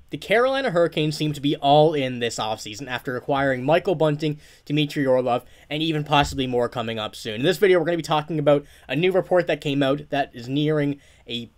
The Carolina Hurricanes seem to be all in this offseason after acquiring Michael Bunting, Dmitry Orlov, and even possibly more coming up soon. In this video, we're going to be talking about a new report that came out that is nearing a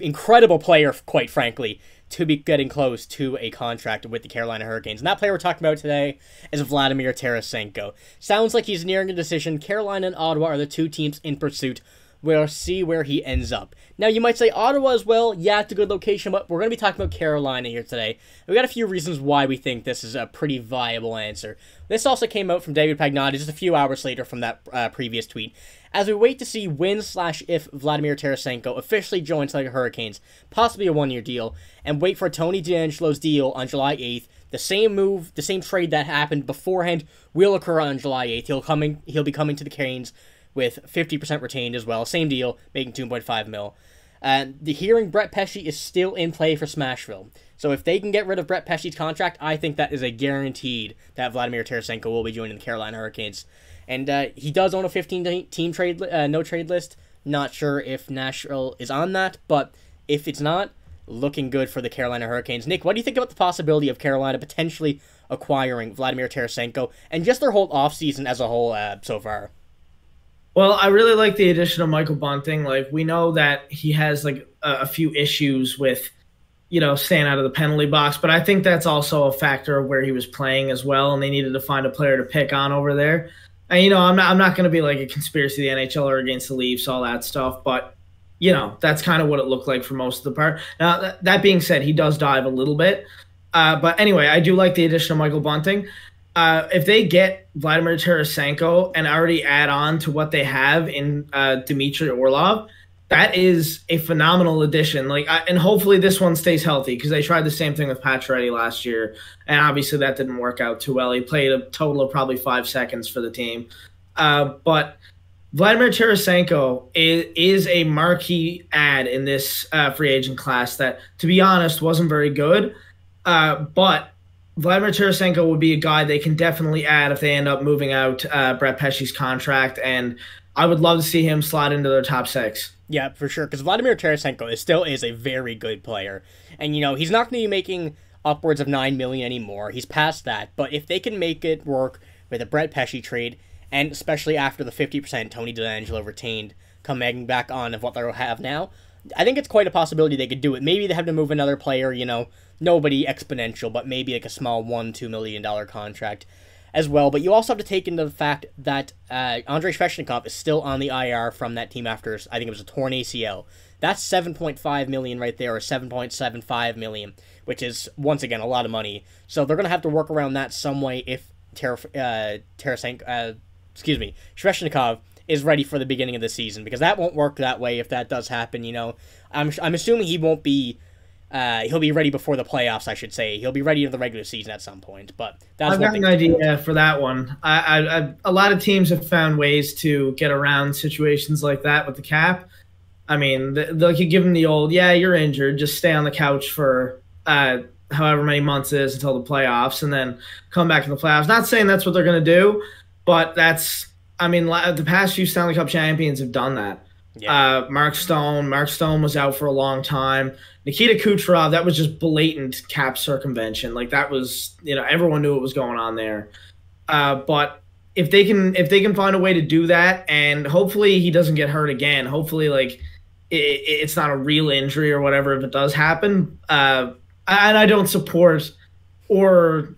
incredible player, quite frankly, to be getting close to a contract with the Carolina Hurricanes. And that player we're talking about today is Vladimir Tarasenko. Sounds like he's nearing a decision. Carolina and Ottawa are the two teams in pursuit. We'll see where he ends up. Now, you might say Ottawa as well. Yeah, it's a good location, but we're going to be talking about Carolina here today. We got a few reasons why we think this is a pretty viable answer. This also came out from David Pagnotti just a few hours later from that previous tweet. As we wait to see when/if Vladimir Tarasenko officially joins the Hurricanes, possibly a one-year deal, and wait for Tony DeAngelo's deal on July 8th, the same trade that happened beforehand will occur on July 8th. He'll be coming to the Canes with 50% retained as well. Same deal, making $2.5 million. The hearing Brett Pesce is still in play for Smashville. So if they can get rid of Brett Pesce's contract, I think that is a guaranteed that Vladimir Tarasenko will be joining the Carolina Hurricanes. And he does own a 15-team trade no-trade list. Not sure if Nashville is on that, but if it's not, looking good for the Carolina Hurricanes. Nick, what do you think about the possibility of Carolina potentially acquiring Vladimir Tarasenko and just their whole offseason as a whole so far? Well, I really like the addition of Michael Bunting. Like, we know that he has like a few issues with, staying out of the penalty box, but I think that's also a factor of where he was playing as well, and they needed to find a player to pick on over there. And I'm not going to be like a conspiracy of the NHL or against the Leafs, all that stuff, but that's kind of what it looked like for most of the part. Now, that being said, he does dive a little bit, but anyway, I do like the addition of Michael Bunting. If they get Vladimir Tarasenko and already add on to what they have in Dmitry Orlov, that is a phenomenal addition. And hopefully this one stays healthy, because they tried the same thing with Pacioretty last year, and obviously that didn't work out too well. He played a total of probably 5 seconds for the team. But Vladimir Tarasenko is a marquee add in this free agent class that, to be honest, wasn't very good. But Vladimir Tarasenko would be a guy they can definitely add if they end up moving out Brett Pesce's contract, and I would love to see him slide into their top 6. Yeah, for sure, because Vladimir Tarasenko still is a very good player, and he's not going to be making upwards of $9 million anymore. He's past that, but if they can make it work with a Brett Pesce trade, and especially after the 50% Tony DeAngelo retained coming back on of what they have now, I think it's quite a possibility they could do it. Maybe they have to move another player, nobody exponential, but maybe like a small $1-2 million contract as well. But you also have to take into the fact that Andrei Svechnikov is still on the IR from that team after, I think it was a torn ACL. That's $7.5 million right there, or $7.75 million, which is, once again, a lot of money. So they're going to have to work around that some way if Svechnikov is ready for the beginning of the season, because that won't work that way if that does happen. I'm assuming he won't be he'll be ready before the playoffs, I should say. He'll be ready in the regular season at some point, but that's I've got an idea for that one. A lot of teams have found ways to get around situations like that with the cap. I mean, they could give him the old, yeah, you're injured, just stay on the couch for however many months it is until the playoffs, and then come back in the playoffs. Not saying that's what they're going to do, but the past few Stanley Cup champions have done that. Yeah. Mark Stone was out for a long time. Nikita Kucherov, that was just blatant cap circumvention. Like, that was, everyone knew what was going on there. But if they can find a way to do that, and hopefully he doesn't get hurt again. Hopefully, it's not a real injury or whatever if it does happen. And I don't support, or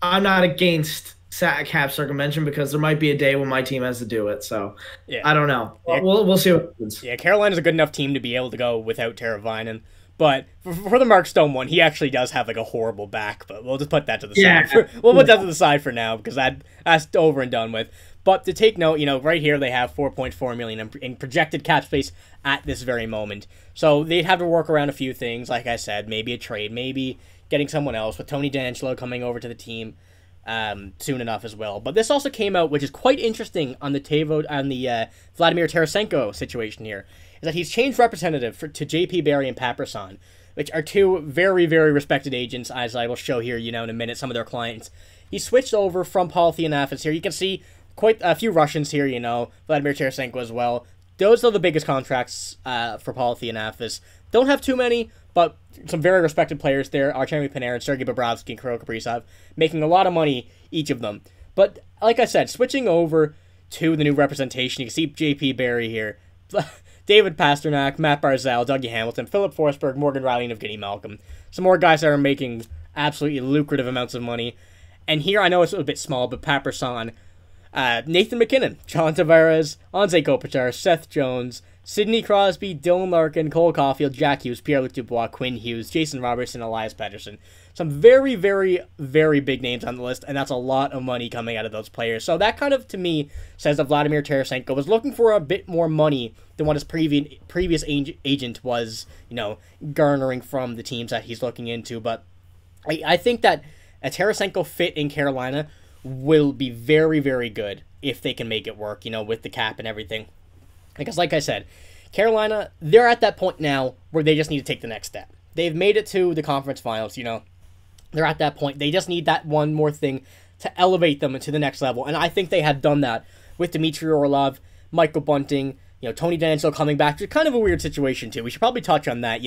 I'm not against cap circumvention, because there might be a day when my team has to do it. So yeah. I don't know. Yeah. We'll see what happens. Yeah, Carolina's a good enough team to be able to go without Teravainen. But for the Mark Stone one, he actually does have like a horrible back, but we'll just put that to the side. We'll put that to the side for now, because that's over and done with. But to take note, right here they have $4.4 million in projected cap space at this very moment. So they'd have to work around a few things, like I said, maybe a trade, maybe getting someone else, with Tony DeAngelo coming over to the team soon enough as well. But this also came out, which is quite interesting on the Vladimir Tarasenko situation here, is that he's changed representative to JP Barry and Pat Brisson, which are two very, very respected agents, as I will show here, in a minute, some of their clients. He switched over from Paul Theonafis here. You can see quite a few Russians here, Vladimir Tarasenko as well. those are the biggest contracts for Palathinaffis. Don't have too many, but some very respected players there. Artemi Panarin, Sergei Bobrovsky, and Kirill Kaprizov, making a lot of money, each of them. But, like I said, switching over to the new representation, you can see J.P. Barry here. David Pasternak, Matt Barzal, Dougie Hamilton, Philip Forsberg, Morgan Riley, and Evgeny Malkin. Some more guys that are making absolutely lucrative amounts of money. And here, I know it's a bit small, but Pat Brisson, Nathan McKinnon, John Tavares, Anze Kopitar, Seth Jones, Sidney Crosby, Dylan Larkin, Cole Caulfield, Jack Hughes, Pierre-Luc Dubois, Quinn Hughes, Jason Robertson, Elias Pettersson. Some very, very, very big names on the list, and that's a lot of money coming out of those players. So that kind of, to me, says that Vladimir Tarasenko was looking for a bit more money than what his previous agent was, garnering from the teams that he's looking into. But I think that a Tarasenko fit in Carolina will be very, very good if they can make it work, with the cap and everything. Because, like I said, Carolina, they're at that point now where they just need to take the next step. They've made it to the conference finals, They're at that point. They just need that one more thing to elevate them to the next level. And I think they have done that with Dmitry Orlov, Michael Bunting, Tony DeAngelo coming back. It's kind of a weird situation, too. We should probably touch on that,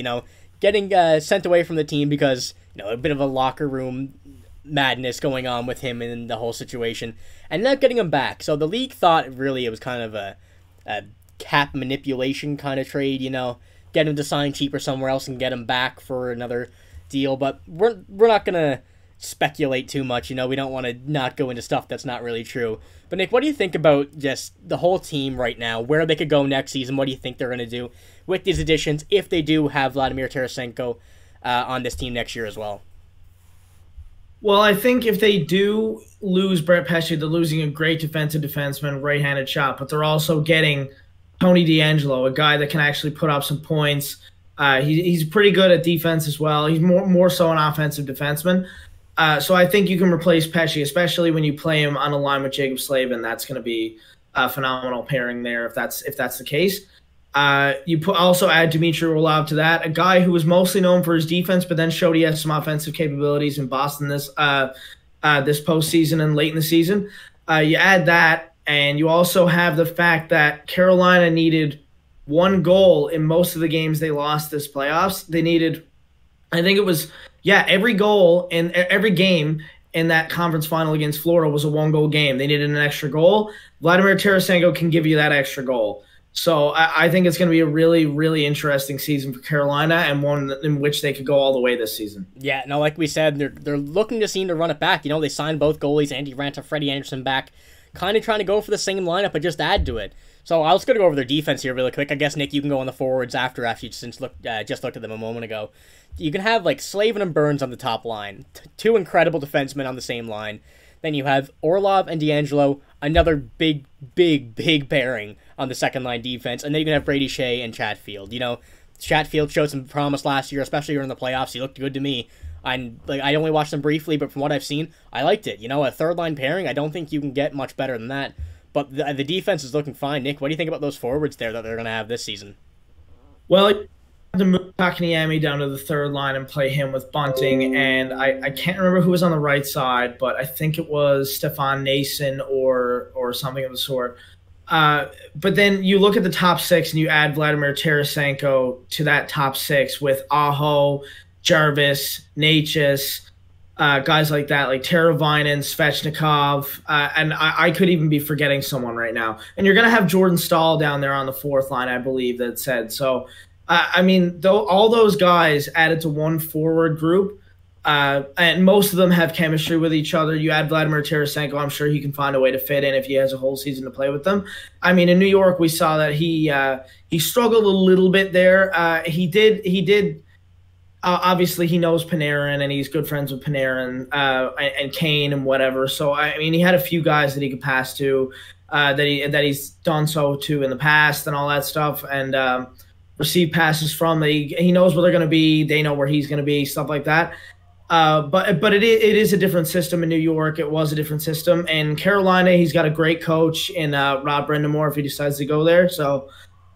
getting sent away from the team because, a bit of a locker room madness going on with him and the whole situation. And not getting him back. So the league thought really it was kind of a cap manipulation kind of trade, get him to sign cheaper somewhere else and get him back for another deal. But we're not going to speculate too much, we don't want to not go into stuff that's not really true. But Nick, what do you think about just the whole team right now, where they could go next season? What do you think they're going to do with these additions if they do have Vladimir Tarasenko on this team next year as well? Well, I think if they do lose Brett Pesce, they're losing a great defensive defenseman, right-handed shot, but they're also getting Tony DeAngelo, a guy that can actually put up some points. He's pretty good at defense as well. He's more so an offensive defenseman. So I think you can replace Pesce, especially when you play him on a line with Jaccob Slavin. That's going to be a phenomenal pairing there if that's the case. Also add Dmitry Orlov to that, a guy who was mostly known for his defense, but then showed he has some offensive capabilities in Boston this postseason and late in the season. You add that, and you also have the fact that Carolina needed one goal in most of the games they lost this playoffs. They needed, I think it was, every goal in every game in that conference final against Florida was a one-goal game. They needed an extra goal. Vladimir Tarasenko can give you that extra goal. So I think it's going to be a really, really interesting season for Carolina and one in which they could go all the way this season. Yeah, no, like we said, they're looking to seem to run it back. They signed both goalies, Andy Ranta and Freddie Anderson, back, kind of trying to go for the same lineup but just add to it. So I was going to go over their defense here really quick. I guess, Nick, you can go on the forwards after you just looked at them a moment ago. You can have, Slavin and Burns on the top line. Two incredible defensemen on the same line. Then you have Orlov and DeAngelo, another big, big, big pairing on the second-line defense. And then you can have Brady Shea and Chatfield. Chatfield showed some promise last year, especially during the playoffs. He looked good to me. I only watched them briefly, but from what I've seen, I liked it. A third-line pairing, I don't think you can get much better than that. But the defense is looking fine. Nick, what do you think about those forwards there that they're going to have this season? Well, to move Kotkaniemi down to the third line and play him with Bunting, and I can't remember who was on the right side, but I think it was Stefan Nason or something of the sort. But then you look at the top six and you add Vladimir Tarasenko to that top six with Aho, Jarvis, Natchez, guys like that, like Teravainen, Svechnikov, and I could even be forgetting someone right now. And you're going to have Jordan Stahl down there on the fourth line, I believe that said. So, all those guys added to one forward group, and most of them have chemistry with each other. You add Vladimir Tarasenko, I'm sure he can find a way to fit in if he has a whole season to play with them. In New York, we saw that he struggled a little bit there. He did. Obviously, he knows Panarin, and he's good friends with Panarin and Kane and whatever. So, he had a few guys that he could pass to, that he's done so to in the past and all that stuff, and receive passes from. He knows where they're going to be. They know where he's going to be, stuff like that. But it is a different system in New York. It was a different system. In Carolina, he's got a great coach in Rob Brind'Amour if he decides to go there. So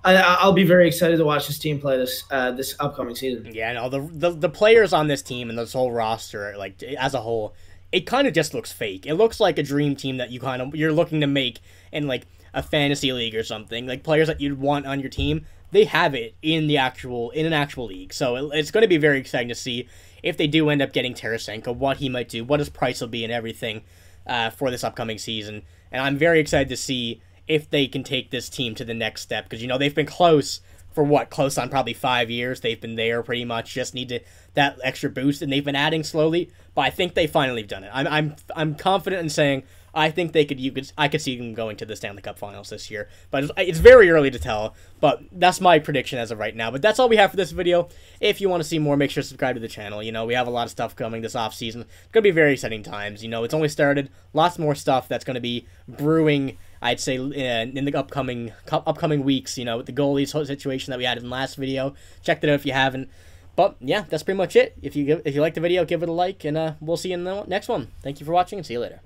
I'll be very excited to watch this team play this upcoming season. Yeah, no, the players on this team and this whole roster, as a whole, it kind of just looks fake. It looks like a dream team that you're looking to make in a fantasy league or something, like players that you'd want on your team, they have it in an actual league. So it's going to be very exciting to see if they do end up getting Tarasenko, what he might do, what his price will be, and everything for this upcoming season. And I'm very excited to see if they can take this team to the next step, because they've been close for close on probably 5 years. They've been there pretty much, just need that extra boost, and they've been adding slowly. But I think they finally have done it. I'm confident in saying I think I could see them going to the Stanley Cup Finals this year. But it's very early to tell. But that's my prediction as of right now. But that's all we have for this video. If you want to see more, make sure to subscribe to the channel. We have a lot of stuff coming this offseason. It's going to be very exciting times. It's only started. Lots more stuff that's going to be brewing, I'd say, in the upcoming weeks. With the goalies situation that we had in the last video. Check that out if you haven't. But yeah, that's pretty much it. If you like the video, give it a like, and we'll see you in the next one. Thank you for watching, and see you later.